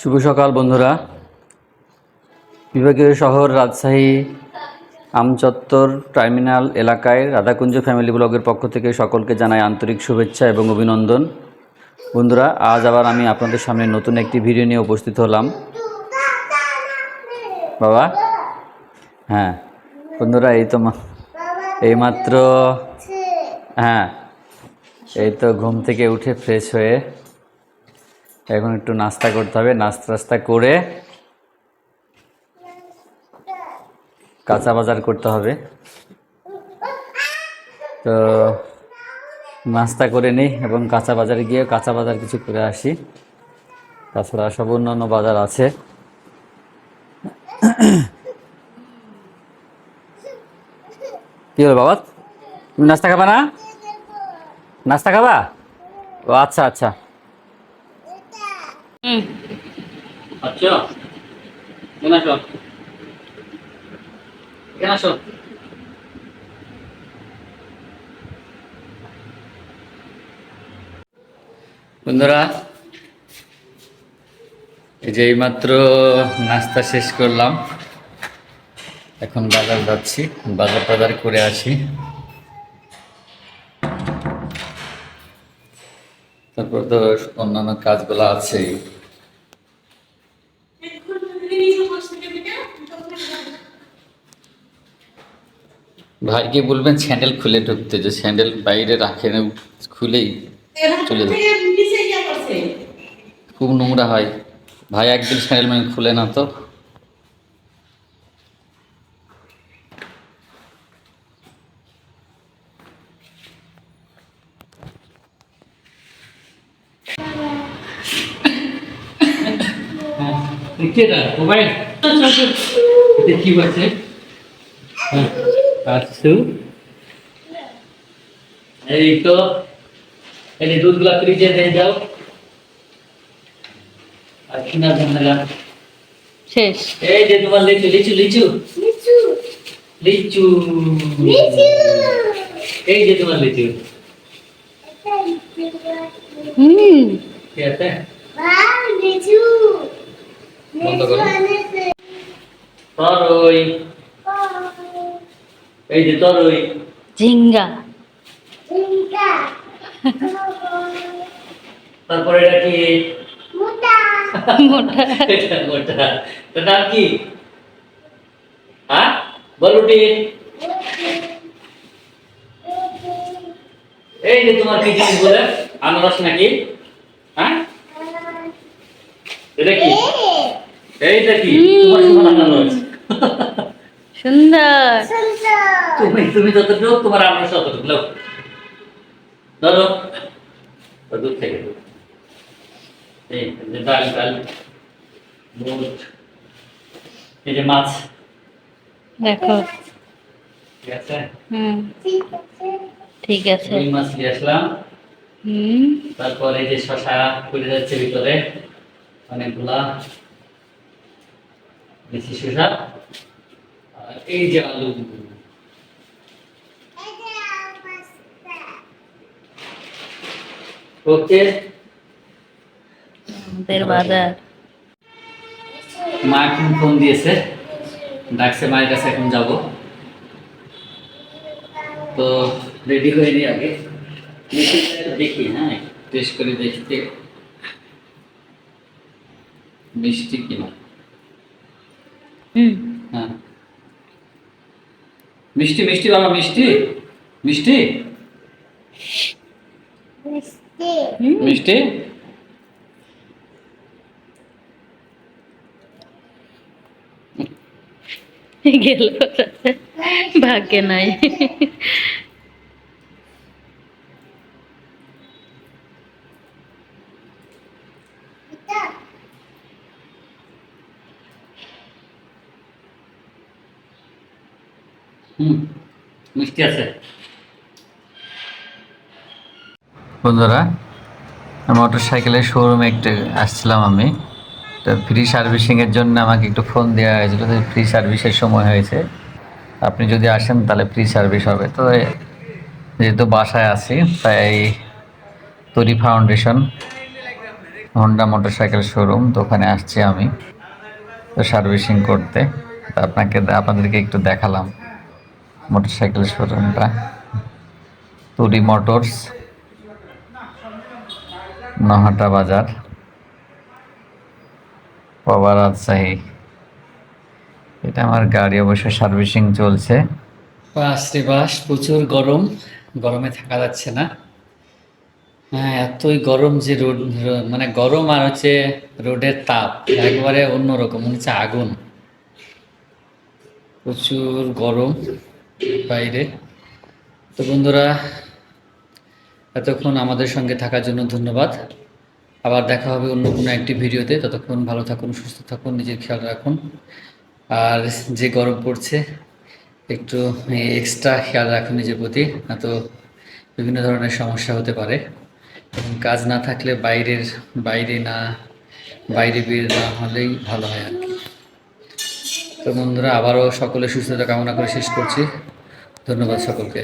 শুভ সকাল বন্ধুরা। বিভাগীয় শহর রাজশাহী আমচত্বর টার্মিনাল এলাকায় রাধাকুঞ্জ ফ্যামিলি ব্লগের পক্ষ থেকে সকলকে জানাই আন্তরিক শুভেচ্ছা এবং অভিনন্দন। বন্ধুরা, আজ আবার আমি আপনাদের সামনে নতুন একটি ভিডিও নিয়ে উপস্থিত হলাম। বাবা, হ্যাঁ বন্ধুরা, এইমাত্র হ্যাঁ এই তো ঘুম থেকে উঠে ফ্রেশ হয়ে এখন একটু নাস্তা করতে হবে। নাস্তা করে কাঁচা বাজার করতে হবে। তো নাস্তা করে নিই এবং কাঁচা বাজারে গিয়ে কাঁচা বাজার কিছু করে আসি। তাছাড়া সব অন্যান্য বাজার আছে। কি হলো বাবা, তুমি নাস্তা খাবা না? নাস্তা খাবা? ও আচ্ছা আচ্ছা। আচ্ছা, কেন আসো, কেন আসো। বন্ধুরা, এই যে এইমাত্র নাস্তা শেষ করলাম, এখন বাজার যাচ্ছি, বাজার করে আসি। তারপর তো অন্যান্য কাজগুলো আছে। ভাইকে বলবেন স্যান্ডেল খুলে ঢুকতে, যে স্যান্ডেল বাইরে রাখে না, খুলেই চলে যায়। খুব নোংরা হয়। ভাই একদিন স্যান্ডেল খুলে না তো। কি বলছে? এই তো এই দুধগুলা ফ্রিজে দিয়ে যাও। আর কিনা ঝামেলা শেষ। এই যে তোমার লিচু লিচু লিচু লিচু লিচু লিচু, এই যে তোমার লিচু। ঠিক আছে, লিচু বন্ধ করো। তরই, এই যে তরই। ঝিঙ্গা ঝিঙ্গা। তারপরে এটা কি? মোটা মোটা। এটা মোটা। এটার নাম কি? হ্যাঁ, বলুটি। এই যে তোমার কি জিনিস বলে? আনারস নাকি? হ্যাঁ, এটা কি? এইটা কি? তোমার সমান আনারস। সুন্দর সুন্দর। তুমি যতটুকু, তোমার আনারস ততটুকু। নাও, ধরো দুধ থেকে। এই যে ডাল ডাল বুট, এই যে মাছ দেখো। ঠিক আছে, ঠিক আছে। ওই মাছ নিয়ে আসলাম। তারপর এই যে শশা পড়ে যাচ্ছে ভিতরে অনেকগুলা, বেশি শশা। আর এই যে আলু। ওকে, আমাদের বাজার। মা এখন ফোন দিয়েছে, ডাকছে, মায়ের কাছে এখন যাব। তো রেডি হয়ে নি আগে, দেখি। হ্যাঁ, টেস্ট করে দেখতে মিষ্টি কিনা। হ্যাঁ, মিষ্টি মিষ্টি বাবা, মিষ্টি মিষ্টি মিষ্টি। গেল, ভাগ্যে নাই। মিষ্টি আছে। বন্ধুরা, মোটর সাইকেলের শোরুমে একটু আসছিলাম আমি। তো ফ্রি সার্ভিসিংয়ের জন্য আমাকে একটু ফোন দেওয়া হয়েছিল, ফ্রি সার্ভিসের সময় হয়েছে, আপনি যদি আসেন তাহলে ফ্রি সার্ভিস হবে। তো যেহেতু বাসায় আছি, তাই তরি ফাউন্ডেশন হোন্ডা মোটরসাইকেল শোরুম, তো ওখানে আসছি আমি তো সার্ভিসিং করতে। তো আপনাদেরকে একটু দেখালাম মোটরসাইকেল শোরুমটা। তুরি মোটরস, নহাটা বাজার, পাবা, রাজশাহী। এটা আমার গাড়ি, অবশ্য সার্ভিসিং চলছে। বাস রে বাস, প্রচুর গরম, গরমে থাকা যাচ্ছে না। হ্যাঁ, এতই গরম যে মানে গরম আর হচ্ছে রোডের তাপ একবারে অন্যরকম, মনে হচ্ছে আগুন। প্রচুর গরম বাইরে। তো বন্ধুরা, এতক্ষণ আমাদের সঙ্গে থাকার জন্য ধন্যবাদ। আবার দেখা হবে অন্য কোনো একটি ভিডিওতে। ততক্ষণ ভালো থাকুন, সুস্থ থাকুন, নিজের খেয়াল রাখুন। আর যে গরম পড়ছে, একটু এক্সট্রা খেয়াল রাখুন নিজের প্রতি, না তো বিভিন্ন ধরনের সমস্যা হতে পারে। এবং কাজ না থাকলে বাইরে বের না হলেই ভালো হয় আর কি। তো বন্ধুরা, আবারও সকলের সুস্থতা কামনা করে শেষ করছি। ধন্যবাদ সকলকে।